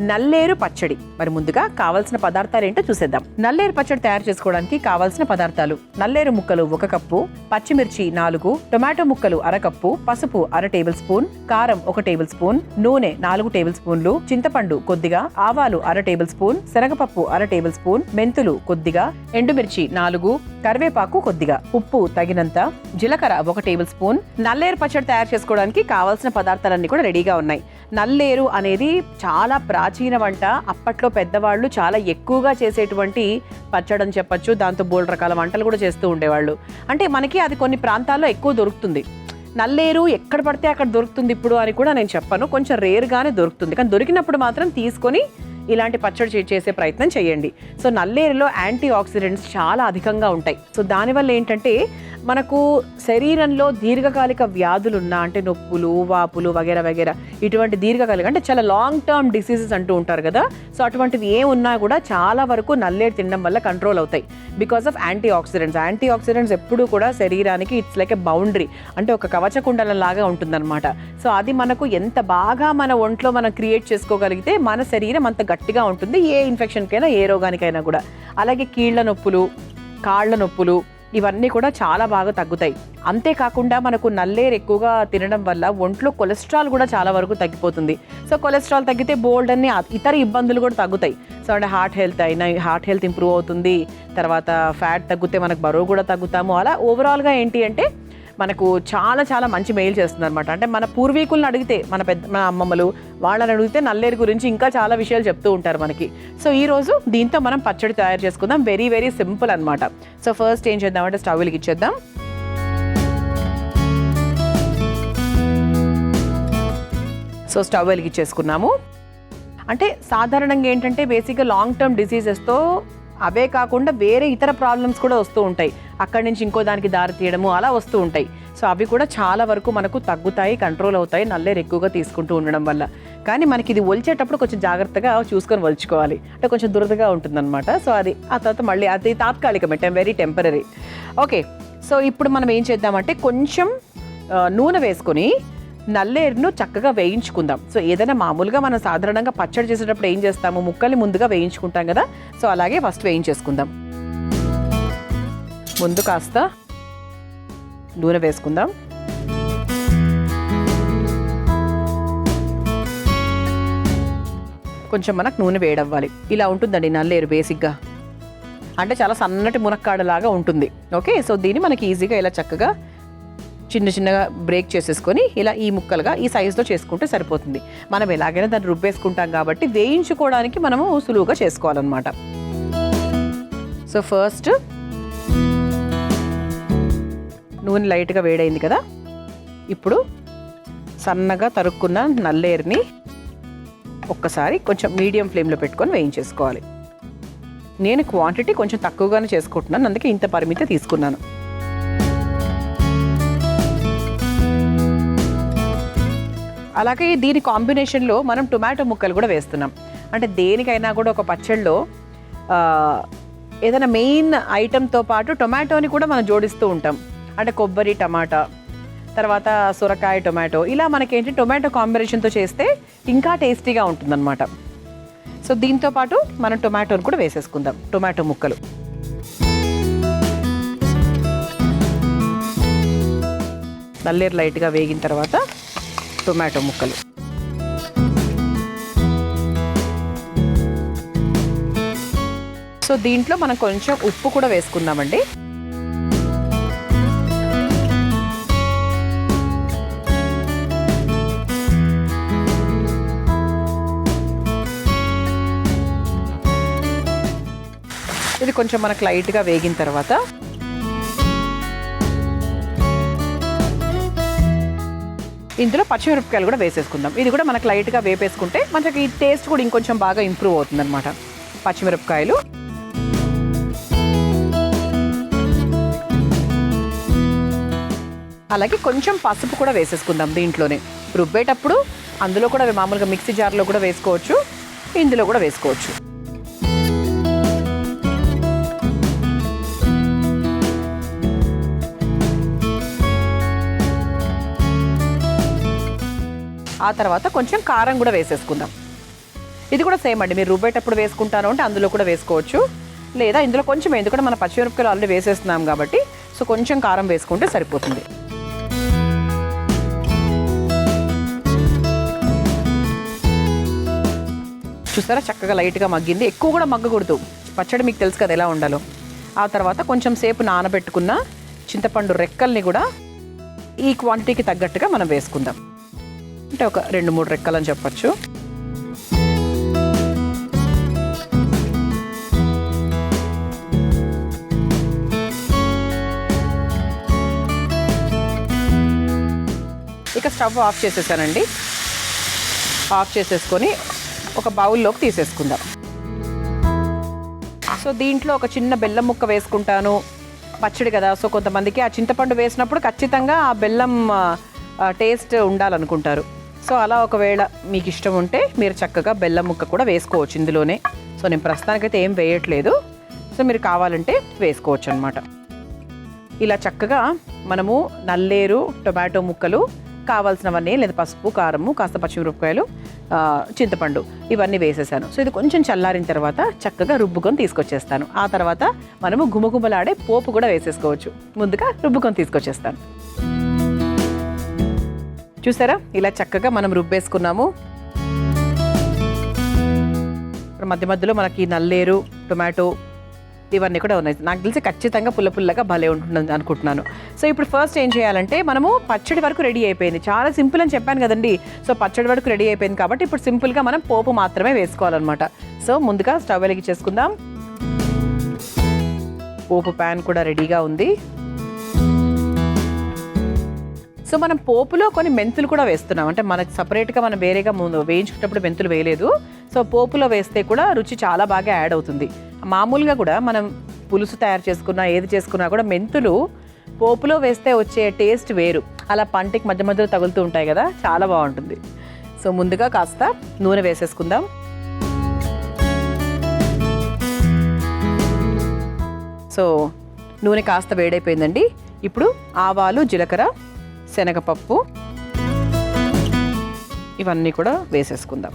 నల్లేరు పచ్చడి. మరి ముందుగా కావాల్సిన పదార్థాలు ఏంటో చూసేద్దాం. నల్లేరు పచ్చడి తయారు చేసుకోవడానికి కావాల్సిన పదార్థాలు: నల్లేరు ముక్కలు 1 కప్పు, పచ్చిమిర్చి 4, టొమాటో ముక్కలు 1/2 కప్పు, పసుపు 1/2 టేబుల్ స్పూన్, కారం 1 టేబుల్ స్పూన్, నూనె 4 టేబుల్ స్పూన్లు, చింతపండు కొద్దిగా, ఆవాలు 1/2 టేబుల్ స్పూన్, శనగపప్పు 1/2 టేబుల్ స్పూన్, మెంతులు కొద్దిగా, ఎండుమిర్చి 4, కరివేపాకు కొద్దిగా, ఉప్పు తగినంత, జీలకర్ర 1 టేబుల్ స్పూన్. నల్లేరు పచ్చడి తయారు చేసుకోవడానికి కావాల్సిన పదార్థాలన్నీ కూడా రెడీగా ఉన్నాయి. నల్లేరు అనేది చాలా ప్రాచీన వంట. అప్పట్లో పెద్దవాళ్ళు చాలా ఎక్కువగా చేసేటువంటి పచ్చడి అని చెప్పొచ్చు. దాంతో బోల్డ్ రకాల వంటలు కూడా చేస్తూ ఉండేవాళ్ళు. అంటే మనకి అది కొన్ని ప్రాంతాల్లో ఎక్కువ దొరుకుతుంది. నల్లేరు ఎక్కడ పడితే అక్కడ దొరుకుతుంది ఇప్పుడు అని కూడా నేను చెప్పను, కొంచెం రేర్గానే దొరుకుతుంది. కానీ దొరికినప్పుడు మాత్రం తీసుకొని ఇలాంటి పచ్చడి చేసే ప్రయత్నం చేయండి. సో నల్లేరులో యాంటీ ఆక్సిడెంట్స్ చాలా అధికంగా ఉంటాయి. సో దానివల్ల ఏంటంటే మనకు శరీరంలో దీర్ఘకాలిక వ్యాధులున్నా, అంటే నొప్పులు, వాపులు వగేరా వగేరా, ఇటువంటి దీర్ఘకాలిక అంటే చాలా లాంగ్ టర్మ్ డిసీజెస్ అంటూ ఉంటారు కదా. సో అటువంటివి ఏమున్నా కూడా చాలా వరకు నల్లేరు తినడం వల్ల కంట్రోల్ అవుతాయి, because of antioxidants. Antioxidants ఎప్పుడూ కూడా శరీరానికి ఇట్స్ లైక్ ఎ బౌండరీ, అంటే ఒక కవచకుండలం లాగా ఉంటుందన్నమాట. సో అది మనకు ఎంత బాగా మన ఒంట్లో మనం క్రియేట్ చేసుకోగలిగితే మన శరీరం అంత గట్టిగా ఉంటుంది, ఏ ఇన్ఫెక్షన్కైనా ఏ రోగానికైనా కూడా. అలాగే కీళ్ల నొప్పులు, కాళ్ళ నొప్పులు ఇవన్నీ కూడా చాలా బాగా తగ్గుతాయి. అంతేకాకుండా మనకు నల్లేరు ఎక్కువగా తినడం వల్ల ఒంట్లో కొలెస్ట్రాల్ కూడా చాలా వరకు తగ్గిపోతుంది. సో కొలెస్ట్రాల్ తగ్గితే బోల్డ్ అన్ని ఇతర ఇబ్బందులు కూడా తగ్గుతాయి. సో అంటే హార్ట్ హెల్త్ ఇంప్రూవ్ అవుతుంది. తర్వాత ఫ్యాట్ తగ్గితే మనకు బరువు కూడా తగ్గుతాము. అలా ఓవరాల్గా ఏంటి అంటే మనకు చాలా చాలా మంచి మెయిల్ చేస్తుంది అనమాట. అంటే మన పూర్వీకులను అడిగితే, మన అమ్మమ్మలు వాళ్ళని అడిగితే నల్లేరు గురించి ఇంకా చాలా విషయాలు చెప్తూ ఉంటారు మనకి. సో ఈరోజు దీంతో మనం పచ్చడి తయారు చేసుకుందాం. వెరీ వెరీ సింపుల్ అనమాట. సో ఫస్ట్ ఏం చేద్దామంటే స్టవ్ వెలిగించేద్దాం. సో స్టవ్ వెలిగించేసుకున్నాము. అంటే సాధారణంగా ఏంటంటే బేసిక్గా లాంగ్ టర్మ్ డిసీజెస్తో అవే కాకుండా వేరే ఇతర ప్రాబ్లమ్స్ కూడా వస్తూ ఉంటాయి. అక్కడి నుంచి ఇంకో దానికి దారి తీయడము అలా వస్తూ ఉంటాయి. సో అవి కూడా చాలా వరకు మనకు తగ్గుతాయి, కంట్రోల్ అవుతాయి నల్లేరు ఎక్కువగా తీసుకుంటూ ఉండడం వల్ల. కానీ మనకి ఇది ఒలిచేటప్పుడు కొంచెం జాగ్రత్తగా చూసుకొని ఒలుచుకోవాలి, అంటే కొంచెం దురదగా ఉంటుందన్నమాట. సో అది ఆ తర్వాత మళ్ళీ అది తాత్కాలికమే, వెరీ టెంపరరీ. ఓకే, సో ఇప్పుడు మనం ఏం చేద్దామంటే కొంచెం నూనె వేసుకొని నల్లేరును చక్కగా వేయించుకుందాం. సో ఏదైనా మామూలుగా మనం సాధారణంగా పచ్చడి చేసేటప్పుడు ఏం చేస్తాము, ముక్కల్ని ముందుగా వేయించుకుంటాం కదా. సో అలాగే ఫస్ట్ వేయించేసుకుందాం. ముందు కాస్త నూనె వేసుకుందాం. కొంచెం మనకు నూనె వేడవ్వాలి. ఇలా ఉంటుందండి నల్లేరు బేసిక్గా, అంటే చాలా సన్నటి మునక్కాడలాగా ఉంటుంది. ఓకే, సో దీన్ని మనకి ఈజీగా ఇలా చక్కగా చిన్న చిన్నగా బ్రేక్ చేసేసుకొని ఇలా ఈ ముక్కలుగా ఈ సైజులో చేసుకుంటే సరిపోతుంది. మనం ఎలాగైనా దాన్ని రుబ్బేసుకుంటాం కాబట్టి వేయించుకోవడానికి మనము సులువుగా చేసుకోవాలన్నమాట. సో ఫస్ట్ నూనె లైట్గా వేడైంది కదా. ఇప్పుడు సన్నగా తరుక్కున్న నల్లేరుని ఒక్కసారి కొంచెం మీడియం ఫ్లేమ్లో పెట్టుకొని వేయించేసుకోవాలి. నేను క్వాంటిటీ కొంచెం తక్కువగానే చేసుకుంటున్నాను, అందుకే ఇంత పరిమితి తీసుకున్నాను. అలాగే దీని కాంబినేషన్లో మనం టొమాటో ముక్కలు కూడా వేస్తున్నాం. అంటే దేనికైనా కూడా ఒక పచ్చడిలో ఏదైనా మెయిన్ ఐటెంతో పాటు టొమాటోని కూడా మనం జోడిస్తూ ఉంటాం. అంటే కొబ్బరి టమాటా, తర్వాత సొరకాయ టొమాటో, ఇలా మనకేంటి టొమాటో కాంబినేషన్తో చేస్తే ఇంకా టేస్టీగా ఉంటుందన్నమాట. సో దీంతో పాటు మనం టొమాటోని కూడా వేసేసుకుందాం, టొమాటో ముక్కలు. నల్లేరు లైట్గా వేగిన తర్వాత టొమాటో ముక్కలు. సో దీంట్లో మనం కొంచెం ఉప్పు కూడా వేసుకుందామండి. ఇది కొంచెం మనకు లైట్గా వేగిన తర్వాత ఇందులో పచ్చిమిరపకాయలు కూడా వేసేసుకుందాం. ఇది కూడా మనకు లైట్గా వేపేసుకుంటే మనకి ఈ టేస్ట్ కూడా ఇంకొంచెం బాగా ఇంప్రూవ్ అవుతుందన్నమాట. పచ్చిమిరపకాయలు, అలాగే కొంచెం పసుపు కూడా వేసేసుకుందాం దీంట్లోనే. రుబ్బేటప్పుడు అందులో కూడా మామూలుగా మిక్సీ జార్లో కూడా వేసుకోవచ్చు, ఇందులో కూడా వేసుకోవచ్చు. ఆ తర్వాత కొంచెం కారం కూడా వేసేసుకుందాం. ఇది కూడా సేమ్ అండి, మీరు రుబ్బేటప్పుడు వేసుకుంటాను అంటే అందులో కూడా వేసుకోవచ్చు, లేదా ఇందులో కొంచెం, ఎందుకంటే మన పచ్చిమిరపకాయలు ఆల్రెడీ వేసేస్తున్నాం కాబట్టి సో కొంచెం కారం వేసుకుంటే సరిపోతుంది. చూసారా చక్కగా లైట్గా మగ్గింది, ఎక్కువ కూడా మగ్గకూడదు, పచ్చడి మీకు తెలుసు కదా ఎలా ఉండాలో. ఆ తర్వాత కొంచెం సేపు నానబెట్టుకున్న చింతపండు రెక్కల్ని కూడా ఈ క్వాంటిటీకి తగ్గట్టుగా మనం వేసుకుందాం. అంటే ఒక 2-3 రెక్కలు అని చెప్పచ్చు. ఇక స్టవ్ ఆఫ్ చేసేసానండి. ఆఫ్ చేసేసుకొని ఒక బౌల్లోకి తీసేసుకుందాం. సో దీంట్లో ఒక చిన్న బెల్లం ముక్క వేసుకుంటాను, పచ్చడి కదా సో కొంతమందికి ఆ చింతపండు వేసినప్పుడు ఖచ్చితంగా ఆ బెల్లం టేస్ట్ ఉండాలనుకుంటారు. సో అలా ఒకవేళ మీకు ఇష్టం ఉంటే మీరు చక్కగా బెల్లం ముక్క కూడా వేసుకోవచ్చు ఇందులోనే. సో నేను ప్రస్తుతానికైతే ఏం వేయట్లేదు, సో మీరు కావాలంటే వేసుకోవచ్చు అనమాట. ఇలా చక్కగా మనము నల్లేరు, టొమాటో ముక్కలు, కావాల్సినవన్నీ లేదా పసుపు, కారము, కాస్త పచ్చిమిరపకాయలు, చింతపండు ఇవన్నీ వేసేసాను. సో ఇది కొంచెం చల్లారిన తర్వాత చక్కగా రుబ్బుకొని తీసుకొచ్చేస్తాను. ఆ తర్వాత మనము గుమగుమలాడే పోపు కూడా వేసేసుకోవచ్చు. ముందుగా రుబ్బుకొని తీసుకొచ్చేస్తాను. చూసారా ఇలా చక్కగా మనం రుబ్బేసుకున్నాము. మధ్య మధ్యలో మనకి నల్లేరు, టొమాటో ఇవన్నీ కూడా ఉన్నాయి. నాకు తెలిసి ఖచ్చితంగా పుల్లగా భలే ఉంటుంది అనుకుంటున్నాను. సో ఇప్పుడు ఫస్ట్ ఏం చేయాలంటే మనము పచ్చడి వరకు రెడీ అయిపోయింది, చాలా సింపుల్ అని చెప్పాను కదండి. సో పచ్చడి వరకు రెడీ అయిపోయింది కాబట్టి ఇప్పుడు సింపుల్గా మనం పోపు మాత్రమే వేసుకోవాలన్నమాట. సో ముందుగా స్టవ్ వెలిగించేసుకుందాం. పోపు ప్యాన్ కూడా రెడీగా ఉంది. సో మనం పోపులో కొన్ని మెంతులు కూడా వేస్తున్నాం, అంటే మనకు సపరేట్గా మనం వేరేగా ముందు వేయించుకున్నప్పుడు మెంతులు వేయలేదు. సో పోపులో వేస్తే కూడా రుచి చాలా బాగా యాడ్ అవుతుంది. మామూలుగా కూడా మనం పులుసు తయారు చేసుకున్నా ఏది చేసుకున్నా కూడా మెంతులు పోపులో వేస్తే వచ్చే టేస్ట్ వేరు, అలా పంటికి మధ్య మధ్యలో తగులుతూ ఉంటాయి కదా, చాలా బాగుంటుంది. సో ముందుగా కాస్త నూనె వేసేసుకుందాం. సో నూనె కాస్త వేడైపోయిందండి. ఇప్పుడు ఆవాలు, జీలకర్ర, శనగపప్పు ఇవన్నీ కూడా వేసేసుకుందాం.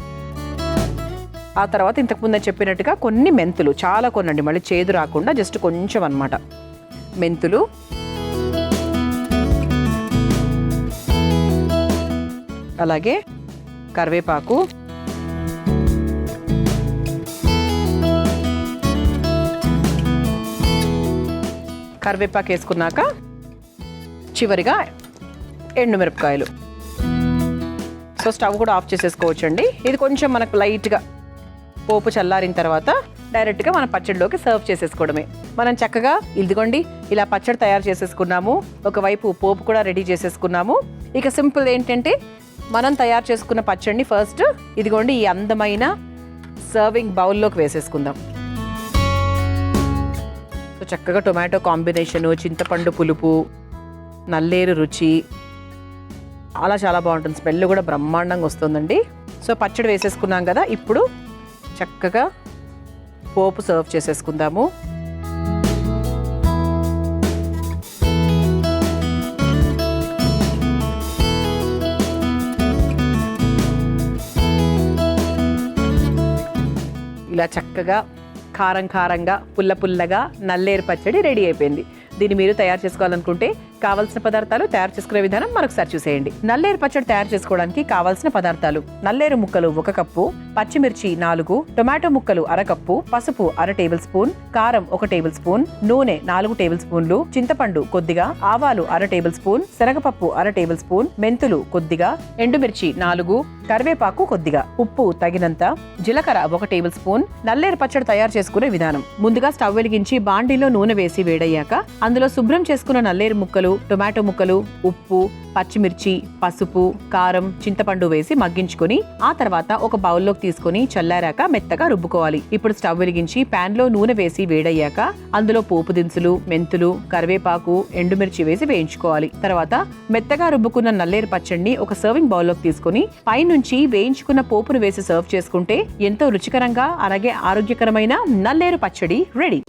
ఆ తర్వాత ఇంతకుముందు చెప్పినట్టుగా కొన్ని మెంతులు, చాలా కొనండి, మళ్ళీ చేదు రాకుండా జస్ట్ కొంచెం అన్నమాట. మెంతులు, అలాగే కరివేపాకు, కరివేపాకు వేసుకున్నాక చివరిగా ఎండుమిరపకాయలు. సో స్టవ్ కూడా ఆఫ్ చేసేసుకోవచ్చండి. ఇది కొంచెం మనకు లైట్గా పోపు చల్లారిన తర్వాత డైరెక్ట్గా మన పచ్చడిలోకి సర్వ్ చేసేసుకోవడమే. మనం చక్కగా ఇదిగోండి ఇలా పచ్చడి తయారు చేసేసుకున్నాము. ఒకవైపు పోపు కూడా రెడీ చేసేసుకున్నాము. ఇక సింపుల్ ఏంటంటే మనం తయారు చేసుకున్న పచ్చడిని ఫస్ట్ ఇదిగోండి ఈ అందమైన సర్వింగ్ బౌల్లోకి వేసేసుకుందాం. సో చక్కగా టొమాటో కాంబినేషను, చింతపండు పులుపు, నల్లేరు రుచి చాలా బాగుంటుంది. స్మెల్ కూడా బ్రహ్మాండంగా వస్తుందండి. సో పచ్చడి వేసేసుకున్నాం కదా, ఇప్పుడు చక్కగా పోపు సర్వ్ చేసేసుకుందాము. ఇలా చక్కగా కారంగా పుల్లగా నల్లేరు పచ్చడి రెడీ అయిపోయింది. దీన్ని మీరు తయారు చేసుకోవాలనుకుంటే కావాల్సిన పదార్థాలు, తయారు చేసుకునే విధానం మరొకసారి చూసేయండి. నల్లేరు పచ్చడి తయారు చేసుకోవడానికి కావాల్సిన పదార్థాలు: నల్లేరు ముక్కలు 1 కప్పు, పచ్చిమిర్చి 4, టొమాటో ముక్కలు 1/2 కప్పు, పసుపు 1/2 టేబుల్ స్పూన్, కారం 1 టేబుల్ స్పూన్, నూనె 4 టేబుల్ స్పూన్లు, చింతపండు కొద్దిగా, ఆవాలు 1/2 టేబుల్ స్పూన్, శనగపప్పు 1/2 టేబుల్ స్పూన్, మెంతులు కొద్దిగా, ఎండుమిర్చి 4, కరివేపాకు కొద్దిగా, ఉప్పు తగినంత, జీలకర్ర 1 టేబుల్ స్పూన్. నల్లేరు పచ్చడి తయారు చేసుకునే విధానం: ముందుగా స్టవ్ వెలిగించి బాండీలో నూనె వేసి వేడయ్యాక అందులో శుభ్రం చేసుకున్న నల్లేరు ముక్కలు, టొమాటో ముక్కలు, ఉప్పు, పచ్చిమిర్చి, పసుపు, కారం, చింతపండు వేసి మగ్గించుకొని ఆ తర్వాత ఒక బౌల్లోకి తీసుకొని చల్లారాక మెత్తగా రుబ్బుకోవాలి. ఇప్పుడు స్టవ్ వెలిగించి పాన్ లో నూనె వేసి వేడయ్యాక అందులో పోపు దినుసులు, మెంతులు, కరివేపాకు, ఎండుమిర్చి వేసి వేయించుకోవాలి. తర్వాత మెత్తగా రుబ్బుకున్న నల్లేరు పచ్చడిని ఒక సర్వింగ్ బౌల్లోకి తీసుకొని పైనుంచి వేయించుకున్న పోపును వేసి సర్వ్ చేసుకుంటే ఎంతో రుచికరంగా అలాగే ఆరోగ్యకరమైన నల్లేరు పచ్చడి రెడీ.